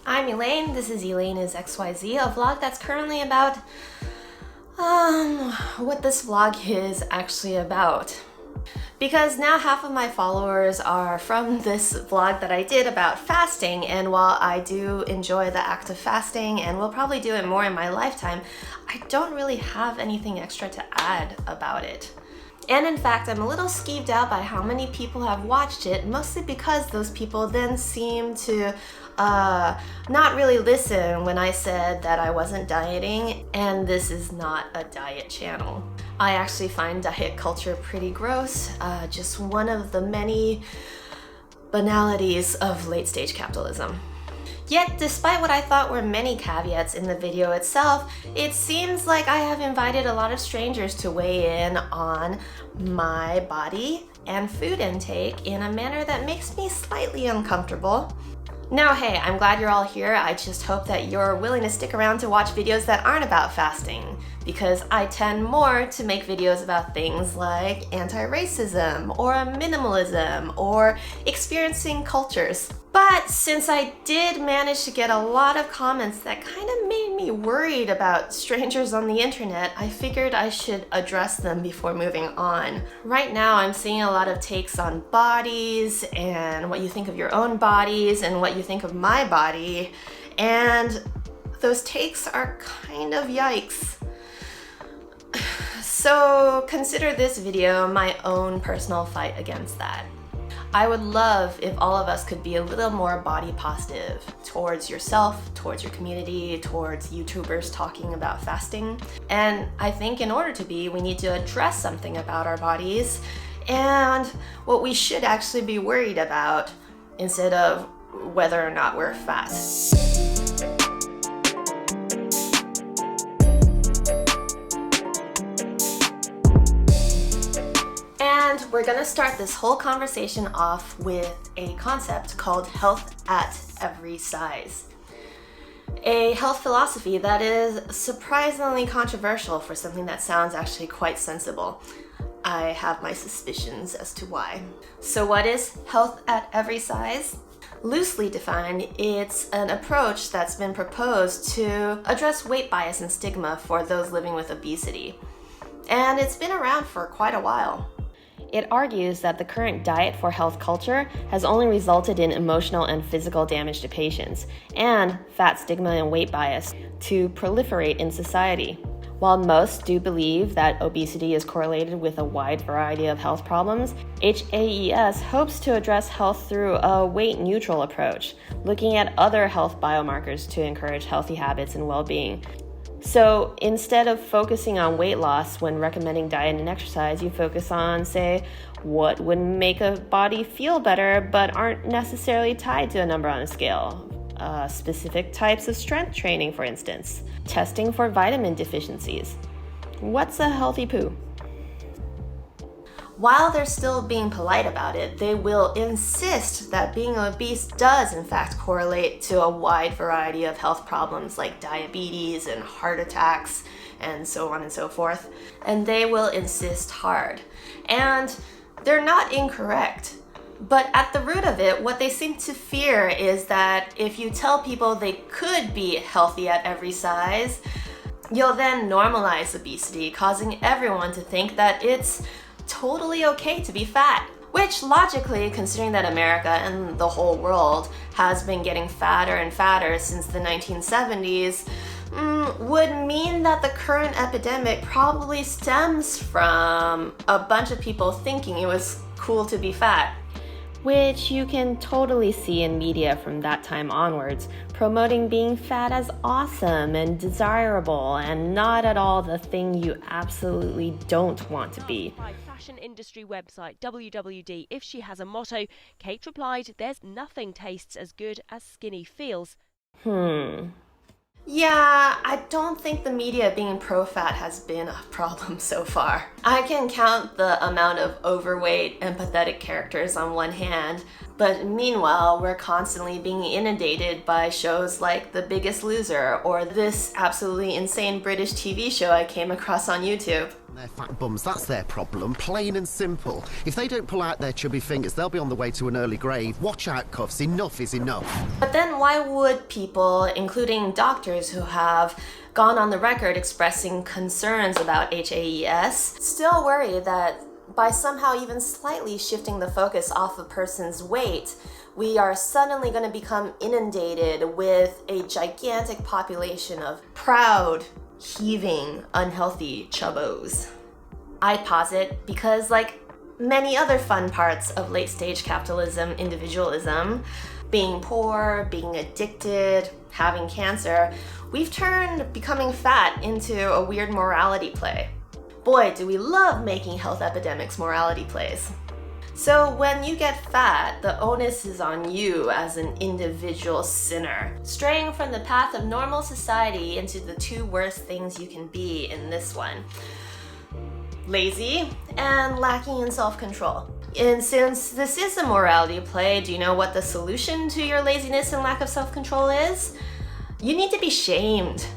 I'm Elaine, this is Elaine is XYZ, a vlog that's currently about what this vlog is actually about. Because now half of my followers are from this vlog that I did about fasting, and while I do enjoy the act of fasting and will probably do it more in my lifetime, I don't really have anything extra to add about it. And in fact, I'm a little skeeved out by how many people have watched it, mostly because those people then seem to not really listen when I said that I wasn't dieting, and this is not a diet channel. I actually find diet culture pretty gross, just one of the many banalities of late-stage capitalism. Yet, despite what I thought were many caveats in the video itself, it seems like I have invited a lot of strangers to weigh in on my body and food intake in a manner that makes me slightly uncomfortable. Now, hey, I'm glad you're all here. I just hope that you're willing to stick around to watch videos that aren't about fasting, because I tend more to make videos about things like anti-racism or minimalism or experiencing cultures. But since I did manage to get a lot of comments that kind of made me worried about strangers on the internet, I figured I should address them before moving on. Right now, I'm seeing a lot of takes on bodies and what you think of your own bodies and what you think of my body, and those takes are kind of yikes. So consider this video my own personal fight against that. I would love if all of us could be a little more body positive towards yourself, towards your community, towards YouTubers talking about fasting. And I think in order to be, we need to address something about our bodies and what we should actually be worried about instead of whether or not we're fat. And we're gonna start this whole conversation off with a concept called health at every size. A health philosophy that is surprisingly controversial for something that sounds actually quite sensible. I have my suspicions as to why. So what is health at every size? Loosely defined, it's an approach that's been proposed to address weight bias and stigma for those living with obesity. And it's been around for quite a while. It argues that the current diet for health culture has only resulted in emotional and physical damage to patients, and fat stigma and weight bias to proliferate in society. While most do believe that obesity is correlated with a wide variety of health problems, HAES hopes to address health through a weight-neutral approach, looking at other health biomarkers to encourage healthy habits and well-being. So instead of focusing on weight loss when recommending diet and exercise, you focus on, say, what would make a body feel better but aren't necessarily tied to a number on a scale. Specific types of strength training, for instance. Testing for vitamin deficiencies. What's a healthy poo? While they're still being polite about it, they will insist that being obese does in fact correlate to a wide variety of health problems like diabetes and heart attacks and so on and so forth. And they will insist hard. And they're not incorrect. But at the root of it, what they seem to fear is that if you tell people they could be healthy at every size, you'll then normalize obesity, causing everyone to think that it's totally okay to be fat. Which logically, considering that America and the whole world has been getting fatter and fatter since the 1970s, would mean that the current epidemic probably stems from a bunch of people thinking it was cool to be fat. Which you can totally see in media from that time onwards, promoting being fat as awesome and desirable and not at all the thing you absolutely don't want to be. Fashion industry website WWD, if she has a motto, Kate replied, "There's nothing tastes as good as skinny feels." Yeah, I don't think the media being pro-fat has been a problem so far. I can count the amount of overweight, empathetic characters on one hand, but meanwhile, we're constantly being inundated by shows like The Biggest Loser or this absolutely insane British TV show I came across on YouTube. Their fat bums, that's their problem, plain and simple. If they don't pull out their chubby fingers, they'll be on the way to an early grave. Watch out, Cuffs, enough is enough. But then why would people, including doctors who have gone on the record expressing concerns about HAES, still worry that by somehow even slightly shifting the focus off a person's weight, we are suddenly going to become inundated with a gigantic population of proud, heaving, unhealthy chubbos? I posit because, like many other fun parts of late-stage capitalism, individualism, being poor, being addicted, having cancer, we've turned becoming fat into a weird morality play. Boy, do we love making health epidemics morality plays. So when you get fat, the onus is on you as an individual sinner, straying from the path of normal society into the two worst things you can be in this one: lazy and lacking in self-control. And since this is a morality play, do you know what the solution to your laziness and lack of self-control is? You need to be shamed.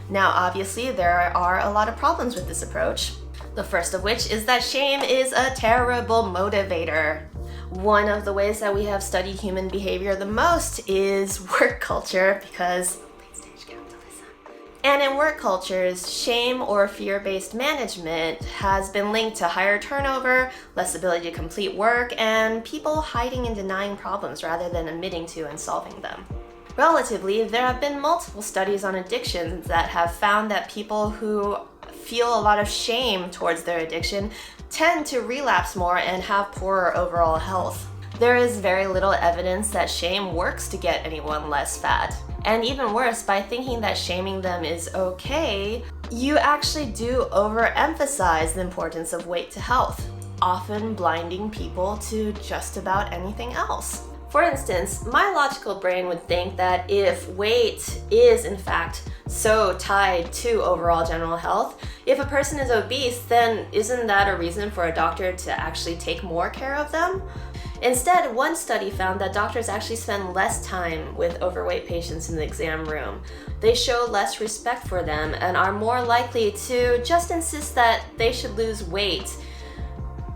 Now, obviously, there are a lot of problems with this approach. The first of which is that shame is a terrible motivator. One of the ways that we have studied human behavior the most is work culture, because late-stage capitalism. And in work cultures, shame or fear-based management has been linked to higher turnover, less ability to complete work, and people hiding and denying problems rather than admitting to and solving them. Relatively, there have been multiple studies on addictions that have found that people who feel a lot of shame towards their addiction tend to relapse more and have poorer overall health. There is very little evidence that shame works to get anyone less fat. And even worse, by thinking that shaming them is okay, you actually do overemphasize the importance of weight to health, often blinding people to just about anything else. For instance, my logical brain would think that if weight is in fact so tied to overall general health, if a person is obese, then isn't that a reason for a doctor to actually take more care of them? Instead, one study found that doctors actually spend less time with overweight patients in the exam room. They show less respect for them and are more likely to just insist that they should lose weight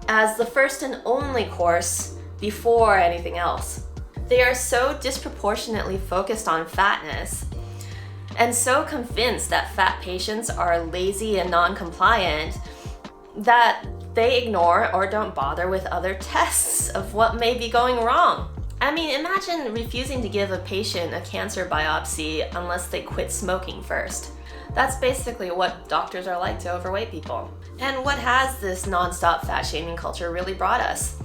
as the first and only course before anything else. They are so disproportionately focused on fatness and so convinced that fat patients are lazy and non-compliant that they ignore or don't bother with other tests of what may be going wrong. I mean, imagine refusing to give a patient a cancer biopsy unless they quit smoking first. That's basically what doctors are like to overweight people. And what has this non-stop fat shaming culture really brought us?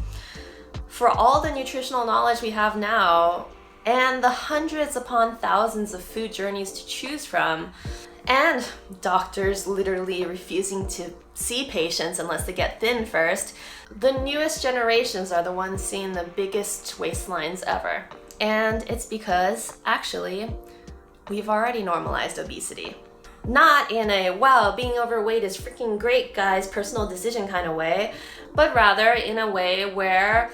For all the nutritional knowledge we have now, and the hundreds upon thousands of food journeys to choose from, and doctors literally refusing to see patients unless they get thin first, the newest generations are the ones seeing the biggest waistlines ever. And it's because, actually, we've already normalized obesity. Not in a, wow, being overweight is freaking great, guys, personal decision kind of way, but rather in a way where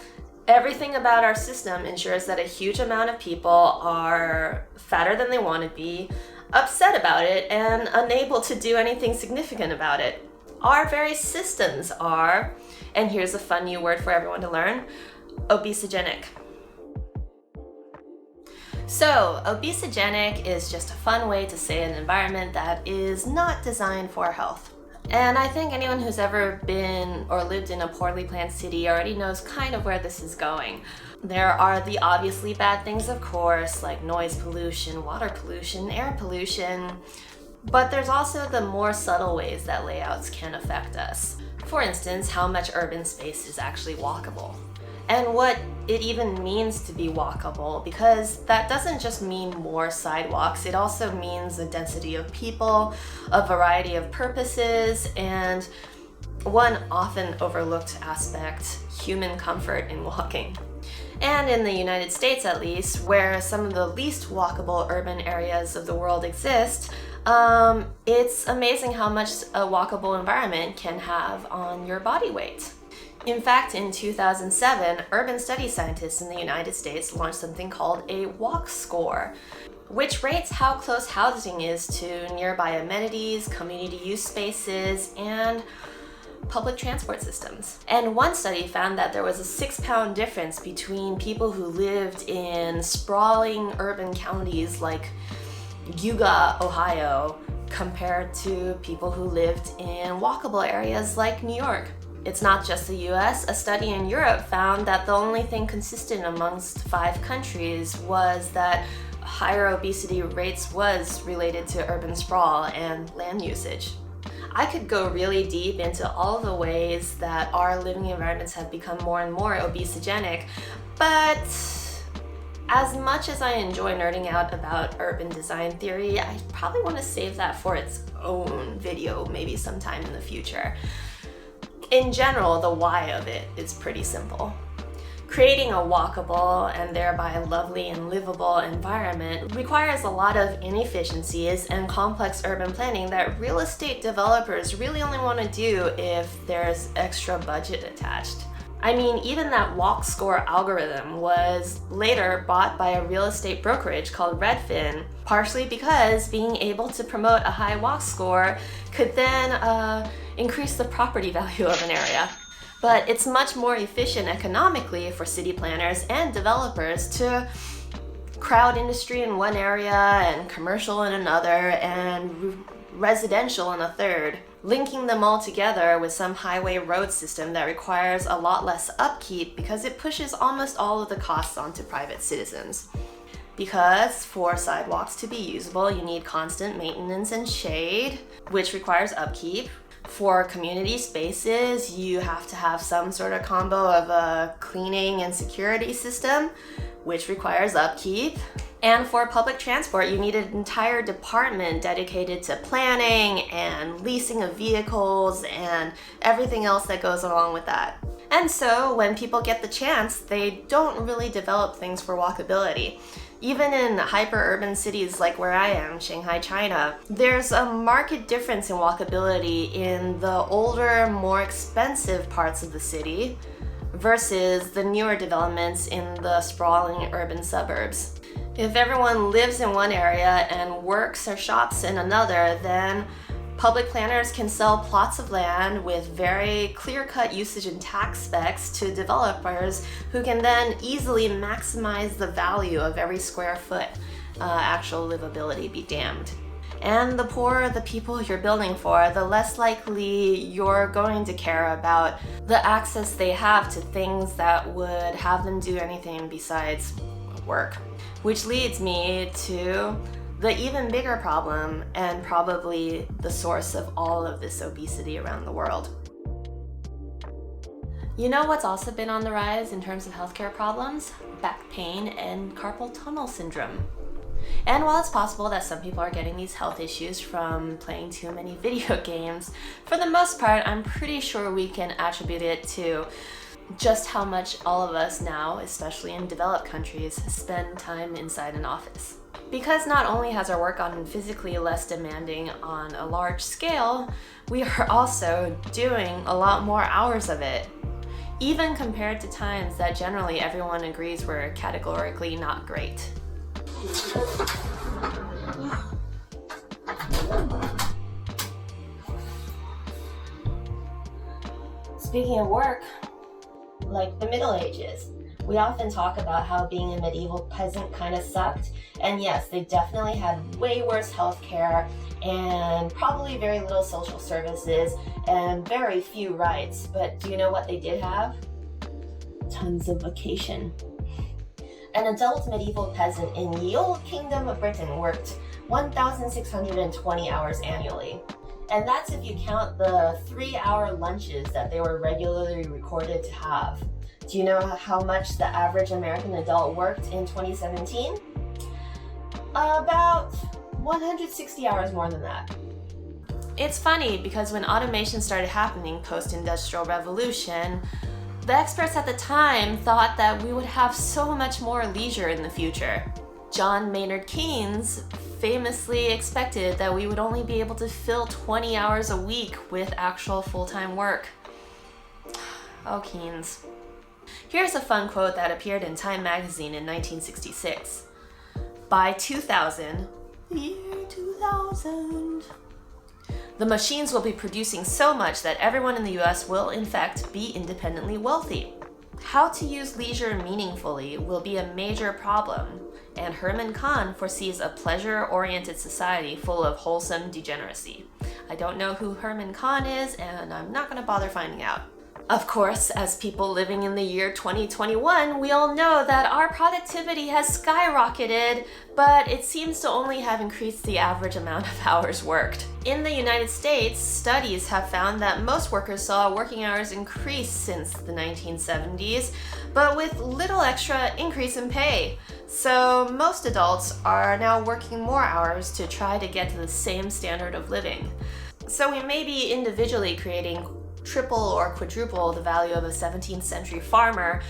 everything about our system ensures that a huge amount of people are fatter than they want to be, upset about it, and unable to do anything significant about it. Our very systems are, and here's a fun new word for everyone to learn, obesogenic. So, obesogenic is just a fun way to say an environment that is not designed for health. And I think anyone who's ever been or lived in a poorly planned city already knows kind of where this is going. There are the obviously bad things, of course, like noise pollution, water pollution, air pollution, but there's also the more subtle ways that layouts can affect us. For instance, how much urban space is actually walkable, and what it even means to be walkable, because that doesn't just mean more sidewalks, it also means a density of people, a variety of purposes, and one often overlooked aspect, human comfort in walking. And in the United States, at least, where some of the least walkable urban areas of the world exist, it's amazing how much a walkable environment can have on your body weight. In fact, in 2007, urban study scientists in the United States launched something called a walk score, which rates how close housing is to nearby amenities, community use spaces, and public transport systems. And one study found that there was a 6-pound difference between people who lived in sprawling urban counties like Yuga, Ohio, compared to people who lived in walkable areas like New York. It's not just the US. A study in Europe found that the only thing consistent amongst 5 countries was that higher obesity rates was related to urban sprawl and land usage. I could go really deep into all the ways that our living environments have become more and more obesogenic, but as much as I enjoy nerding out about urban design theory, I probably want to save that for its own video maybe sometime in the future. In general, the why of it is pretty simple. Creating a walkable and thereby lovely and livable environment requires a lot of inefficiencies and complex urban planning that real estate developers really only want to do if there's extra budget attached. I mean, even that walk score algorithm was later bought by a real estate brokerage called Redfin, partially because being able to promote a high walk score could then increase the property value of an area. But it's much more efficient economically for city planners and developers to crowd industry in one area and commercial in another and residential in a third, linking them all together with some highway road system that requires a lot less upkeep because it pushes almost all of the costs onto private citizens. Because for sidewalks to be usable, you need constant maintenance and shade, which requires upkeep. For community spaces, you have to have some sort of combo of a cleaning and security system, which requires upkeep. And for public transport, you need an entire department dedicated to planning and leasing of vehicles and everything else that goes along with that. And so when people get the chance, they don't really develop things for walkability. Even in hyper-urban cities like where I am, Shanghai, China, there's a marked difference in walkability in the older, more expensive parts of the city versus the newer developments in the sprawling urban suburbs. If everyone lives in one area and works or shops in another, then public planners can sell plots of land with very clear-cut usage and tax specs to developers who can then easily maximize the value of every square foot. Actual livability be damned. And the poorer the people you're building for, the less likely you're going to care about the access they have to things that would have them do anything besides work. Which leads me to the even bigger problem, and probably the source of all of this obesity around the world. You know what's also been on the rise in terms of healthcare problems? Back pain and carpal tunnel syndrome. And while it's possible that some people are getting these health issues from playing too many video games, for the most part, I'm pretty sure we can attribute it to just how much all of us now, especially in developed countries, spend time inside an office. Because not only has our work gotten physically less demanding on a large scale, we are also doing a lot more hours of it, even compared to times that generally everyone agrees were categorically not great. Speaking of work, like the Middle Ages, we often talk about how being a medieval peasant kind of sucked, and yes, they definitely had way worse healthcare and probably very little social services and very few rights, but do you know what they did have? Tons of vacation. An adult medieval peasant in the old Kingdom of Britain worked 1,620 hours annually. And that's if you count the 3-hour lunches that they were regularly recorded to have. Do you know how much the average American adult worked in 2017? About 160 hours more than that. It's funny because when automation started happening post-industrial revolution, the experts at the time thought that we would have so much more leisure in the future. John Maynard Keynes famously expected that we would only be able to fill 20 hours a week with actual full-time work. Oh, Keynes. Here's a fun quote that appeared in Time magazine in 1966. By 2000, the year 2000, The machines will be producing so much that everyone in the US will, in fact, be independently wealthy. How to use leisure meaningfully will be a major problem, and Herman Kahn foresees a pleasure-oriented society full of wholesome degeneracy. I don't know who Herman Kahn is, and I'm not going to bother finding out. Of course, as people living in the year 2021, we all know that our productivity has skyrocketed, but it seems to only have increased the average amount of hours worked. In the United States, studies have found that most workers saw working hours increase since the 1970s, but with little extra increase in pay. So most adults are now working more hours to try to get to the same standard of living. So we may be individually creating triple or quadruple the value of a 17th century farmer,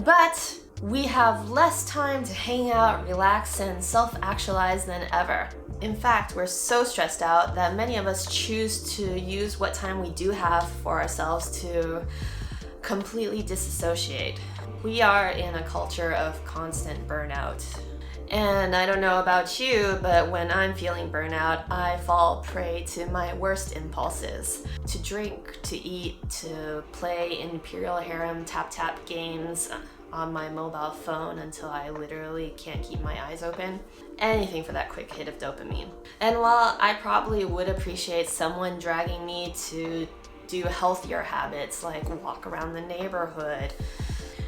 but we have less time to hang out, relax, and self-actualize than ever. In fact, we're so stressed out that many of us choose to use what time we do have for ourselves to completely disassociate. We are in a culture of constant burnout. And I don't know about you, but when I'm feeling burnout, I fall prey to my worst impulses. To drink, to eat, to play Imperial Harem tap-tap games on my mobile phone until I literally can't keep my eyes open. Anything for that quick hit of dopamine. And while I probably would appreciate someone dragging me to do healthier habits like walk around the neighborhood,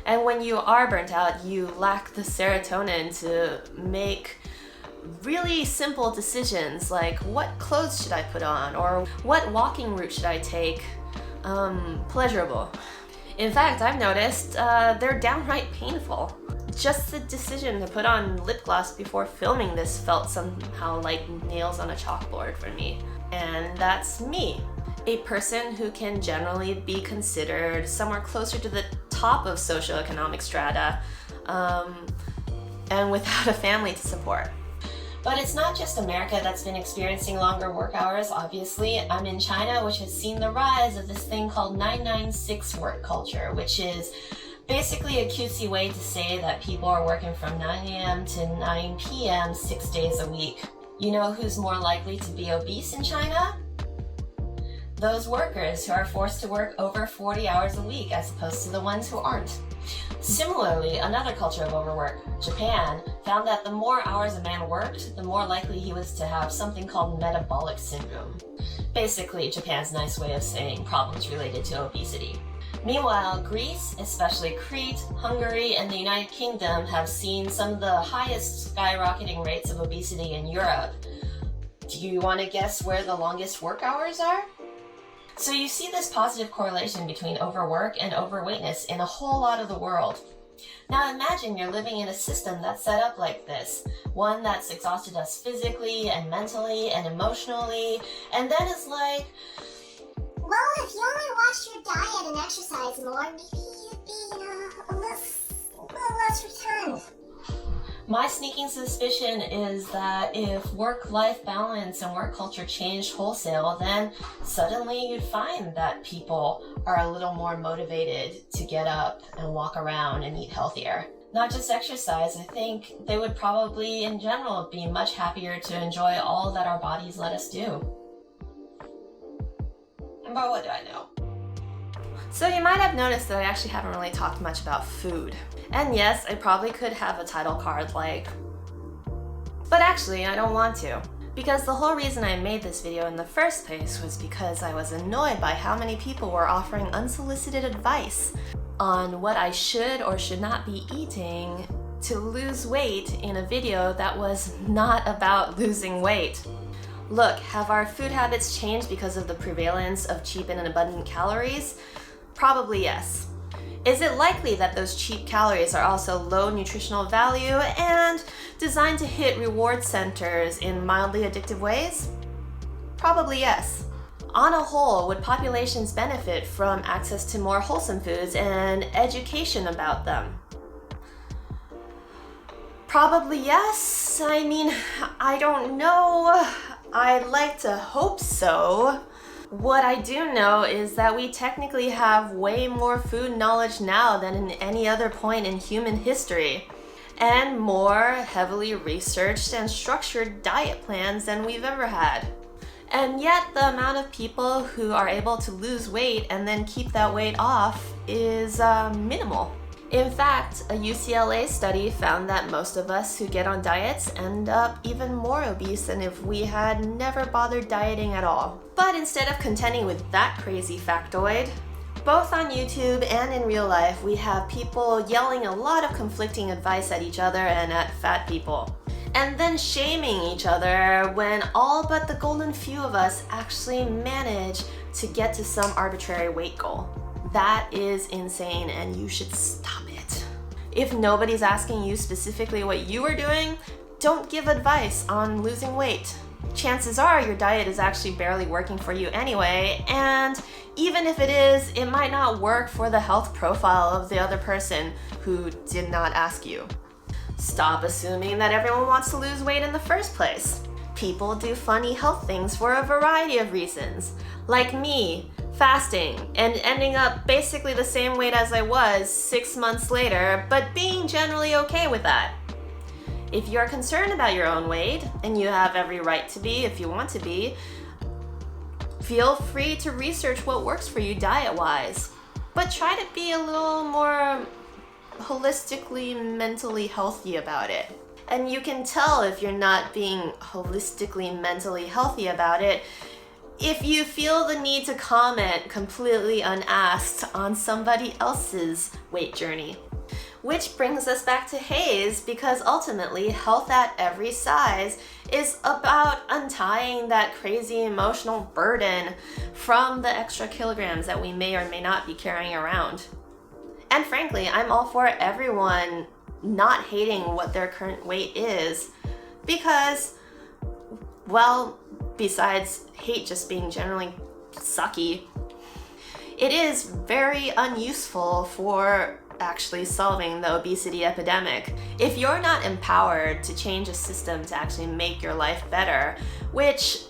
and when you are burnt out, you lack the serotonin to make really simple decisions like what clothes should I put on or what walking route should I take pleasurable. In fact, I've noticed they're downright painful. Just the decision to put on lip gloss before filming this felt somehow like nails on a chalkboard for me. And that's me, a person who can generally be considered somewhere closer to the top of socioeconomic strata, and without a family to support. But it's not just America that's been experiencing longer work hours, obviously. I'm in China, which has seen the rise of this thing called 996 work culture, which is basically a cutesy way to say that people are working from 9 a.m. to 9 p.m. 6 days a week. You know who's more likely to be obese in China? Those workers who are forced to work over 40 hours a week as opposed to the ones who aren't. Similarly, another culture of overwork, Japan, found that the more hours a man worked, the more likely he was to have something called metabolic syndrome. Basically, Japan's nice way of saying problems related to obesity. Meanwhile, Greece, especially Crete, Hungary, and the United Kingdom have seen some of the highest skyrocketing rates of obesity in Europe. Do you want to guess where the longest work hours are? So you see this positive correlation between overwork and overweightness in a whole lot of the world. Now imagine you're living in a system that's set up like this, one that's exhausted us physically and mentally and emotionally, and then is like, well, if you only watched your diet and exercise more, maybe you'd be a little less returned. My sneaking suspicion is that if work-life balance and work culture changed wholesale, then suddenly you'd find that people are a little more motivated to get up and walk around and eat healthier. Not just exercise, I think they would probably in general be much happier to enjoy all that our bodies let us do. But what do I know? So you might have noticed that I actually haven't really talked much about food. And yes, I probably could have a title card like, but actually I don't want to. Because the whole reason I made this video in the first place was because I was annoyed by how many people were offering unsolicited advice on what I should or should not be eating to lose weight in a video that was not about losing weight. Look, have our food habits changed because of the prevalence of cheap and abundant calories? Probably yes. Is it likely that those cheap calories are also low nutritional value and designed to hit reward centers in mildly addictive ways? Probably yes. On a whole, would populations benefit from access to more wholesome foods and education about them? Probably yes. I mean, I don't know. I'd like to hope so. What I do know is that we technically have way more food knowledge now than in any other point in human history, and more heavily researched and structured diet plans than we've ever had. And yet the amount of people who are able to lose weight and then keep that weight off is minimal. In fact, a UCLA study found that most of us who get on diets end up even more obese than if we had never bothered dieting at all. But instead of contending with that crazy factoid, both on YouTube and in real life, we have people yelling a lot of conflicting advice at each other and at fat people, and then shaming each other when all but the golden few of us actually manage to get to some arbitrary weight goal. That is insane, and you should stop it. If nobody's asking you specifically what you are doing, don't give advice on losing weight. Chances are your diet is actually barely working for you anyway, and even if it is, it might not work for the health profile of the other person who did not ask you. Stop assuming that everyone wants to lose weight in the first place. People do funny health things for a variety of reasons, like me, fasting and ending up basically the same weight as I was 6 months later, but being generally okay with that. If you're concerned about your own weight, and you have every right to be if you want to be, feel free to research what works for you diet-wise, but try to be a little more holistically mentally healthy about it. And you can tell if you're not being holistically mentally healthy about it if you feel the need to comment completely unasked on somebody else's weight journey. Which brings us back to Hayes, because ultimately health at every size is about untying that crazy emotional burden from the extra kilograms that we may or may not be carrying around. And frankly, I'm all for everyone not hating what their current weight is, because, well, besides hate just being generally sucky, it is very unuseful for actually solving the obesity epidemic. If you're not empowered to change a system to actually make your life better, which,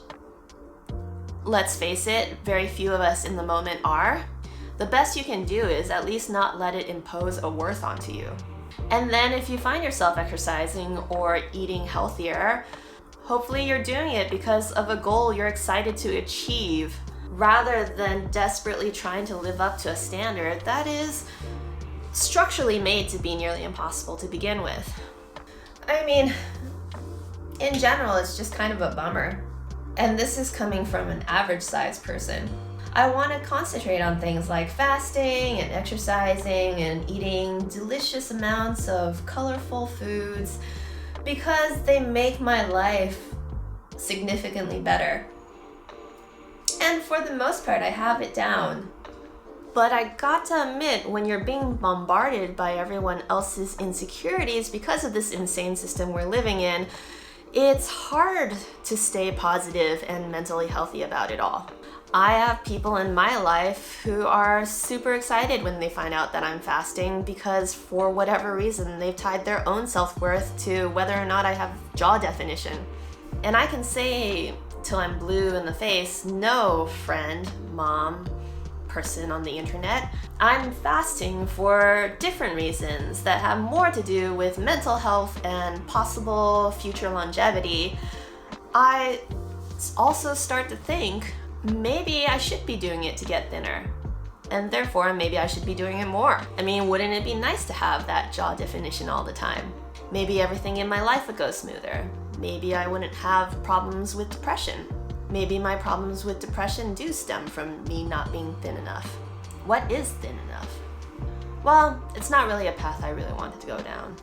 let's face it, very few of us in the moment are, the best you can do is at least not let it impose a worth onto you. And then if you find yourself exercising or eating healthier, hopefully you're doing it because of a goal you're excited to achieve, rather than desperately trying to live up to a standard that is structurally made to be nearly impossible to begin with. I mean, in general, it's just kind of a bummer. And this is coming from an average size person. I want to concentrate on things like fasting and exercising and eating delicious amounts of colorful foods because they make my life significantly better. And for the most part, I have it down. But I got to admit, when you're being bombarded by everyone else's insecurities because of this insane system we're living in, it's hard to stay positive and mentally healthy about it all. I have people in my life who are super excited when they find out that I'm fasting because for whatever reason they've tied their own self-worth to whether or not I have jaw definition. And I can say till I'm blue in the face, no, friend, mom, person on the internet, I'm fasting for different reasons that have more to do with mental health and possible future longevity. I also start to think maybe I should be doing it to get thinner, and therefore maybe I should be doing it more. I mean, wouldn't it be nice to have that jaw definition all the time? Maybe everything in my life would go smoother. Maybe I wouldn't have problems with depression. Maybe my problems with depression do stem from me not being thin enough. What is thin enough? Well, it's not really a path I really wanted to go down.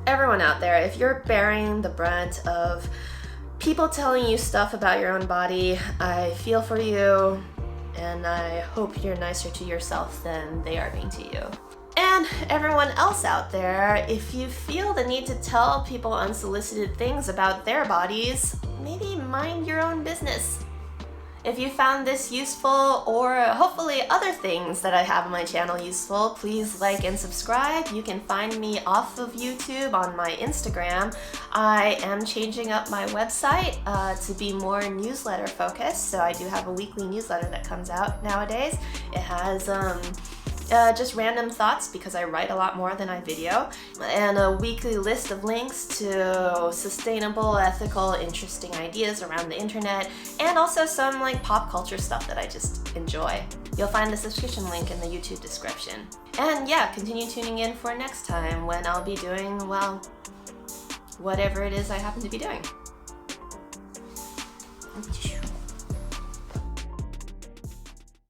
Everyone out there, if you're bearing the brunt of people telling you stuff about your own body, I feel for you, and I hope you're nicer to yourself than they are being to you. And everyone else out there, if you feel the need to tell people unsolicited things about their bodies, maybe mind your own business. If you found this useful, or hopefully other things that I have on my channel useful, please like and subscribe. You can find me off of YouTube on my Instagram. I am changing up my website to be more newsletter focused, so I do have a weekly newsletter that comes out nowadays. It has just random thoughts because I write a lot more than I video, and a weekly list of links to sustainable, ethical, interesting ideas around the internet, and also some like pop culture stuff that I just enjoy. You'll find the subscription link in the YouTube description. And yeah, continue tuning in for next time when I'll be doing, well, whatever it is I happen to be doing.